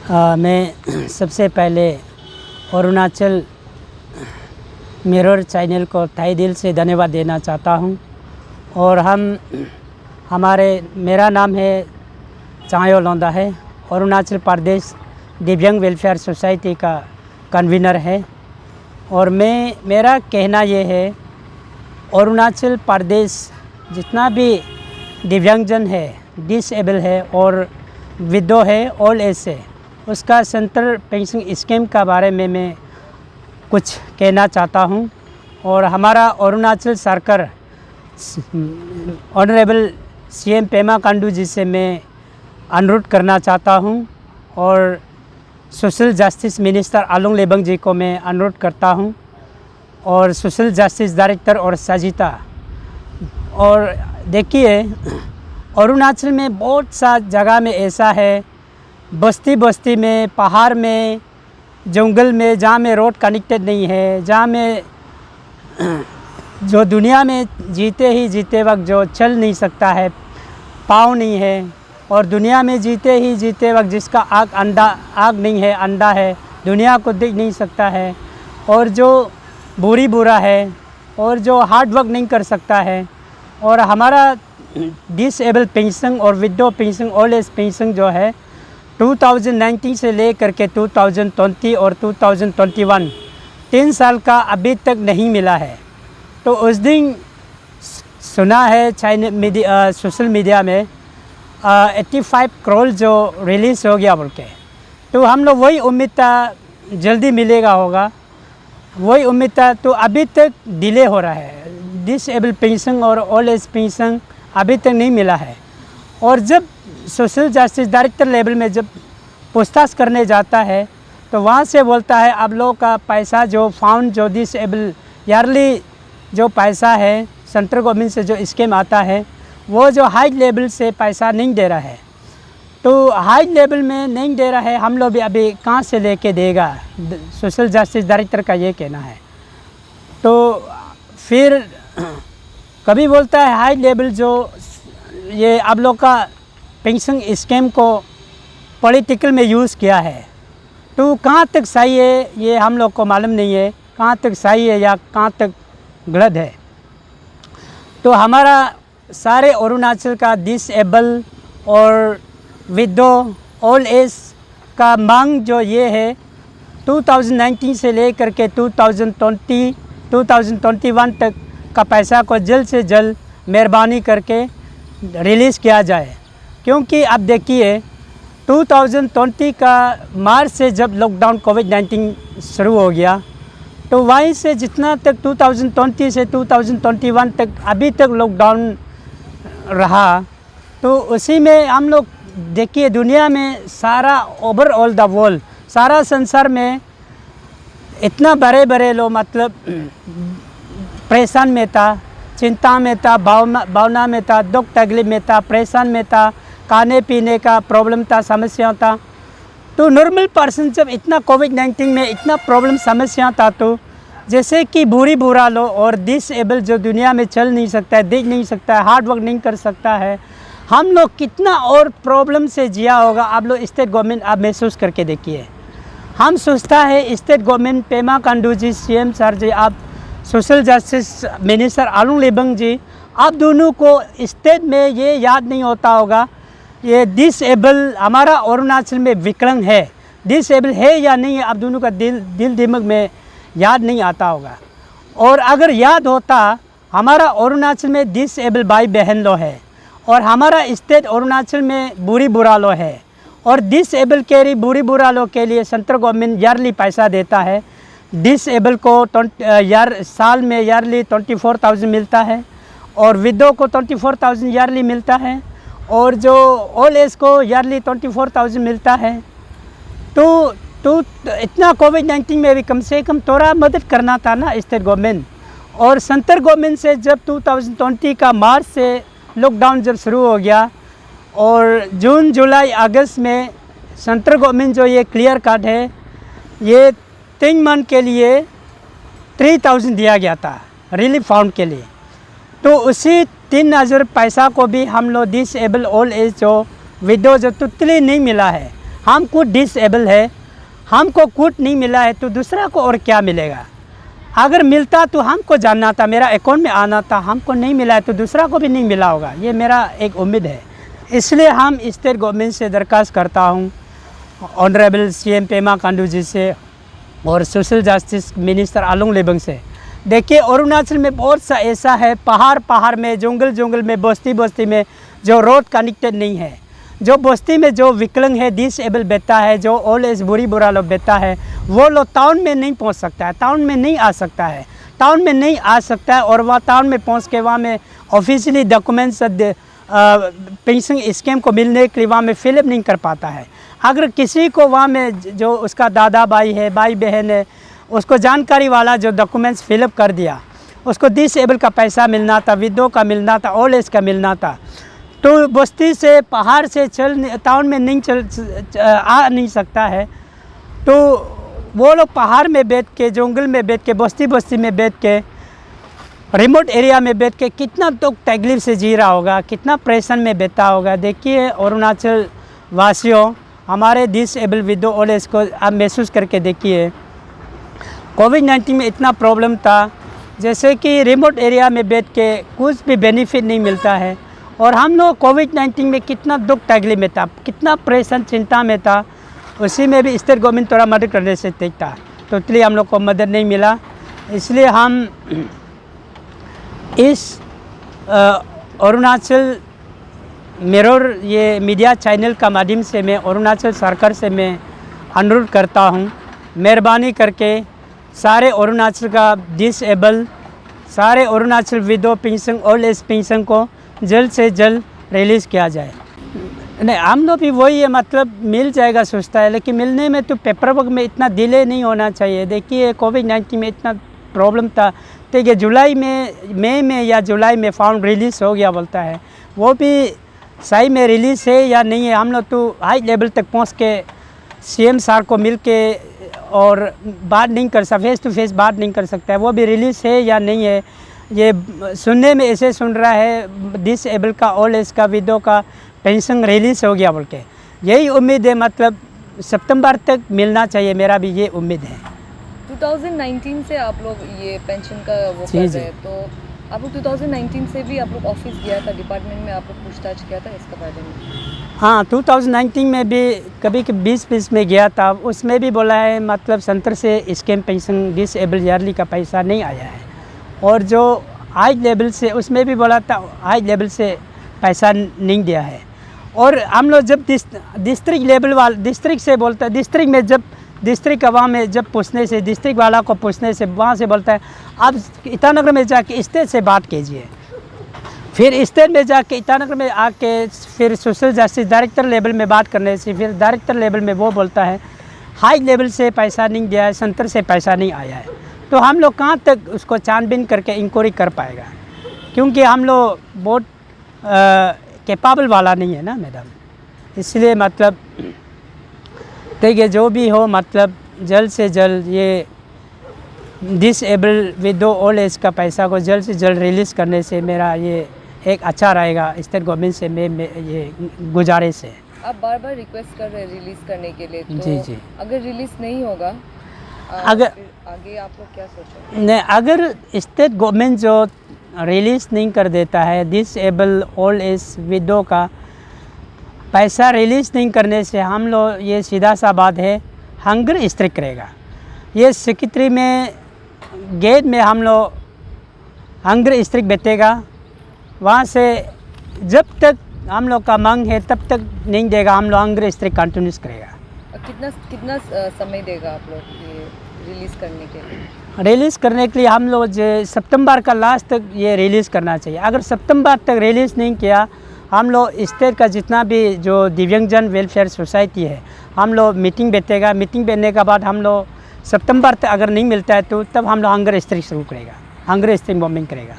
मैं सबसे पहले अरुणाचल मिरर चैनल को तहे दिल से धन्यवाद देना चाहता हूं। और मेरा नाम है चायो लोंदा है, अरुणाचल प्रदेश दिव्यांग वेलफेयर सोसाइटी का कन्वीनर है। और मेरा कहना ये है, अरुणाचल प्रदेश जितना भी दिव्यांगजन है, डिसेबल है और विडो है, ओल्ड एज है, उसका सेंट्रल पेंशन स्कीम का बारे में मैं कुछ कहना चाहता हूं। और हमारा अरुणाचल सरकार ऑनरेबल सीएम पेमा खांडू जी से मैं अनुरोध करना चाहता हूं और सोशल जस्टिस मिनिस्टर आलोंग लेबंग जी को मैं अनुरोध करता हूं और सोशल जस्टिस डायरेक्टर और सजिता। और देखिए, अरुणाचल में बहुत सा जगह में ऐसा है, बस्ती बस्ती में, पहाड़ में, जंगल में, जहाँ में रोड कनेक्टेड नहीं है, जहाँ में जो दुनिया में जीते वक्त जो चल नहीं सकता है, पाँव नहीं है, और दुनिया में जीते वक्त जिसका आग नहीं है, अंडा है, दुनिया को देख नहीं सकता है, और जो बुरा है, और जो हार्ड वर्क नहीं कर सकता है। और हमारा डिसेबल पेंशन और window pension, old age pension जो है 2019 से लेकर के 2020 और 2021 3 साल का अभी तक नहीं मिला है। तो उस दिन सुना है सोशल मीडिया में 85 करोड़ जो रिलीज़ हो गया बोल के, तो हम लोग वही उम्मीद था जल्दी मिलेगा होगा, वही उम्मीद था। तो अभी तक डिले हो रहा है, डिसेबल पेंशन और ओल्ड एज पेंशन अभी तक नहीं मिला है। और जब सोशल जस्टिस डायरेक्टर लेवल में जब पूछताछ करने जाता है तो वहाँ से बोलता है आप लोगों का पैसा जो फाउंड जो डिसेबल ईयरली जो पैसा है सेंट्रल गवर्नमेंट से जो स्कीम आता है, वो जो हाई लेवल से पैसा नहीं दे रहा है। तो हाई लेवल में नहीं दे रहा है, हम लोग भी अभी कहाँ से लेके देगा, सोशल जस्टिस डायरेक्टर का ये कहना है। तो फिर कभी बोलता है हाई लेवल जो ये आप लोग का पेंशन स्कीम को पॉलिटिकल में यूज़ किया है, तो कहाँ तक सही है ये हम लोग को मालूम नहीं है, कहाँ तक सही है या कहाँ तक गलत है। तो हमारा सारे अरुणाचल का डिसेबल और विडो ओल्ड एज का मांग जो ये है 2019 से लेकर के 2021 तक का पैसा को जल्द से जल्द मेहरबानी करके रिलीज़ किया जाए। क्योंकि अब देखिए 2020 का मार्च से जब लॉकडाउन कोविड-19 शुरू हो गया, तो वहीं से जितना तक 2020 से 2021 तक अभी तक लॉकडाउन रहा, तो उसी में हम लोग देखिए दुनिया में सारा ओवरऑल द वर्ल्ड, सारा संसार में इतना बड़े लोग मतलब परेशान में था, चिंता में था, भावना में था, दुख तकलीफ में था, परेशान में था, खाने पीने का प्रॉब्लम था, समस्या था। तो नॉर्मल पर्सन जब इतना कोविड-19 में इतना प्रॉब्लम समस्या था, तो जैसे कि बुरा लो और डिसेबल जो दुनिया में चल नहीं सकता है, देख नहीं सकता है, हार्ड वर्क नहीं कर सकता है, हम लोग कितना और प्रॉब्लम से जिया होगा। आप लोग स्टेट गवर्नमेंट आप महसूस करके देखिए। हम सोचता है स्टेट गवर्नमेंट पेमा खांडू जी, सीएम सर जी, आप सोशल जस्टिस मिनिस्टर आलोंग लेबंग जी, आप दोनों को स्टेट में ये याद नहीं होता होगा ये डिसेबल हमारा अरुणाचल में विकलांग है, डिसेबल है या नहीं है, आप दोनों का दिल दिमाग में याद नहीं आता होगा। और अगर याद होता, हमारा अरुणाचल में डिसेबल भाई बहन लोग है और हमारा स्टेट अरुणाचल में बुरा लो है, और डिसेबल के बुरा लो के लिए सेंट्रल गवर्नमेंट ईयरली पैसा देता है। डिसेबल को साल में ईयरली 24,000 मिलता है, और विडो को 24,000 ईयरली मिलता है, और जो ओल्ड एज को ईयरली 24,000 मिलता है। तो इतना कोविड-19 में भी कम से कम थोड़ा मदद करना था ना स्टेट गवर्नमेंट। और सेंट्रल गवर्नमेंट से जब 2020 का मार्च से लॉकडाउन जब शुरू हो गया, और जून जुलाई अगस्त में सेंट्रल गवर्नमेंट जो ये क्लियर कार्ड है, ये 3 मंथ के लिए 3,000 दिया गया था रिलीफ फाउंड के लिए। तो उसी 3,000 पैसा को भी हम लोग डिसेबल ओल्ड एज जो विडो जो टोटली नहीं मिला है, हम खुद डिसेबल है, हमको कुछ नहीं मिला है तो दूसरा को और क्या मिलेगा। अगर मिलता तो हमको जानना था, मेरा अकाउंट में आना था, हमको नहीं मिला है तो दूसरा को भी नहीं मिला होगा, ये मेरा एक उम्मीद है। इसलिए हम स्टेट गवर्नमेंट से दरख्वास्त करता हूँ, ऑनरेबल CM पेमा खांडू जी से और सोशल जस्टिस मिनिस्टर आलोंग लेबंग से। देखिए अरुणाचल में बहुत सा ऐसा है, पहाड़ में, जंगल में, बस्ती में जो रोड कनेक्टेड नहीं है, जो बस्ती में जो विकलांग है, डिसेबल बैठा है, जो ओल्ड एज बुरा लोग बैठा है, वो लोग टाउन में नहीं पहुंच सकता है, टाउन में नहीं आ सकता है और वहाँ टाउन में पहुंच के वहाँ में ऑफिशियली डॉक्यूमेंट्स पेंशन स्कीम को मिलने के लिए वहाँ में फिलअप नहीं कर पाता है। अगर किसी को वहाँ में जो उसका दादा भाई है, भाई बहन है, उसको जानकारी वाला जो डॉक्यूमेंट्स फिलअप कर दिया, उसको डिसेबल का पैसा मिलना था, विधवा का मिलना था, ओल्ड एज का मिलना था, तो बस्ती से पहाड़ से टाउन में नहीं आ नहीं सकता है, तो वो लोग पहाड़ में बैठ के, जंगल में बैठ के, बस्ती में बैठ के, रिमोट एरिया में बैठ के कितना दुख तकलीफ से जी रहा होगा, कितना प्रेशर में बैठा होगा। देखिए अरुणाचल वासियों, हमारे डिसेबल विधवा ओल्ड एज को आप महसूस करके देखिए। कोविड-19 में इतना प्रॉब्लम था, जैसे कि रिमोट एरिया में बैठ के कुछ भी बेनिफिट नहीं मिलता है, और हम लोग कोविड-19 में कितना दुख तकलीफ में था, कितना प्रेशर चिंता में था, उसी में भी स्टेट गवर्नमेंट थोड़ा मदद करने से देखता, तो इसलिए हम लोग को मदद नहीं मिला। इसलिए हम इस अरुणाचल मिरर ये मीडिया चैनल का माध्यम से मैं अरुणाचल सरकार से मैं अनुरोध करता हूँ, मेहरबानी करके सारे अरुणाचल का डिसेबल, सारे अरुणाचल विधवा पेंशन, ओल्ड एज पेंशन को जल्द से जल्द रिलीज़ किया जाए। नहीं, हम लोग भी वही है, मतलब मिल जाएगा सोचता है, लेकिन मिलने में तो पेपर वर्क में इतना डिले नहीं होना चाहिए। देखिए कोविड-19 में इतना प्रॉब्लम था, ठीक है, जुलाई में, मई में या जुलाई में फॉर्म रिलीज़ हो गया बोलता है, वो भी सही में रिलीज़ है या नहीं है। हम लोग तो हाई लेवल तक पहुँच के CM सार को मिल के और बात नहीं कर सकते, फेस टू फेस बात नहीं कर सकता है, वो भी रिलीज़ है या नहीं है। ये सुनने में ऐसे सुन रहा है डिसेबल का, ओल्ड एज का, विधवा का पेंशन रिलीज़ हो गया बोल के, यही उम्मीद है, मतलब सितंबर तक मिलना चाहिए, मेरा भी ये उम्मीद है। 2019 से आप लोग ये पेंशन का वो कर रहे हैं, तो आप लोग 2019 से भी आप लोग ऑफिस गया था, डिपार्टमेंट में आप लोग पूछताछ किया था इसके बारे में? हाँ, 2019 में भी कभी 20 में गया था, उसमें भी बोला है मतलब सेंटर से स्कीम पेंशन डिसेबल ईयरली का पैसा नहीं आया है, और जो हाई लेवल से उसमें भी बोला था हाई लेवल से पैसा नहीं दिया है। और हम लोग जब डिस्ट्रिक्ट लेवल वाला, डिस्ट्रिक्ट से बोलता है, डिस्ट्रिक्ट में जब डिस्ट्रिक्ट अवाम में जब पूछने से, डिस्ट्रिक्ट वाला को पूछने से, वहाँ से बोलता है आप ईटानगर में जाके स्टेट से बात कीजिए, फिर स्टेट में जाके ईटानगर में आके फिर सोशल जस्टिस डायरेक्टर लेवल में बात करने से, फिर डायरेक्टर लेवल में वो बोलता है हाई लेवल से पैसा नहीं दिया है, सेंटर से पैसा नहीं आया है। तो हम लोग कहाँ तक उसको छानबीन करके इंक्वायरी कर पाएगा, क्योंकि हम लोग बहुत कैपेबल वाला नहीं है ना मैडम, इसलिए मतलब ठीक है, जो भी हो, मतलब जल्द से जल्द ये डिसेबल विधवा ओल्ड एज का पैसा को जल्द से जल्द रिलीज़ करने से मेरा ये एक अच्छा रहेगा। स्टेट गवर्नमेंट से मैं ये गुजारिश है। आप बार बार रिक्वेस्ट कर रहे हैं रिलीज़ करने के लिए, तो जी अगर रिलीज़ नहीं होगा अगर आगे आप लोग क्या सोचेंगे? नहीं, अगर स्टेट गवर्नमेंट जो रिलीज़ नहीं कर देता है डिसेबल ओल्ड एज विधवा का पैसा रिलीज़ नहीं करने से हम लोग, ये सीधा सा बात है, हंगर स्ट्राइक करेगा। ये सेक्रेटरी में गेट में हम लोग हंगर स्ट्राइक बैठेगा, वहाँ से जब तक हम लोग का मांग है तब तक नहीं देगा, हम लोग हंगर स्ट्राइक कंटिन्यूस करेगा। कितना समय देगा आप लोग ये रिलीज़ करने के लिए? रिलीज़ करने के लिए हम लोग सितंबर का लास्ट तक ये रिलीज़ करना चाहिए। अगर सितंबर तक रिलीज़ नहीं किया, हम लोग स्टेट का जितना भी जो दिव्यांगजन वेलफेयर सोसाइटी है, हम लोग मीटिंग बैठेगा, मीटिंग बैठने के बाद हम लोग सितंबर तक अगर नहीं मिलता है तो तब हम लोग हंगर स्ट्राइक शुरू करेगा, हंगर स्ट्राइक बॉम्बिंग करेगा।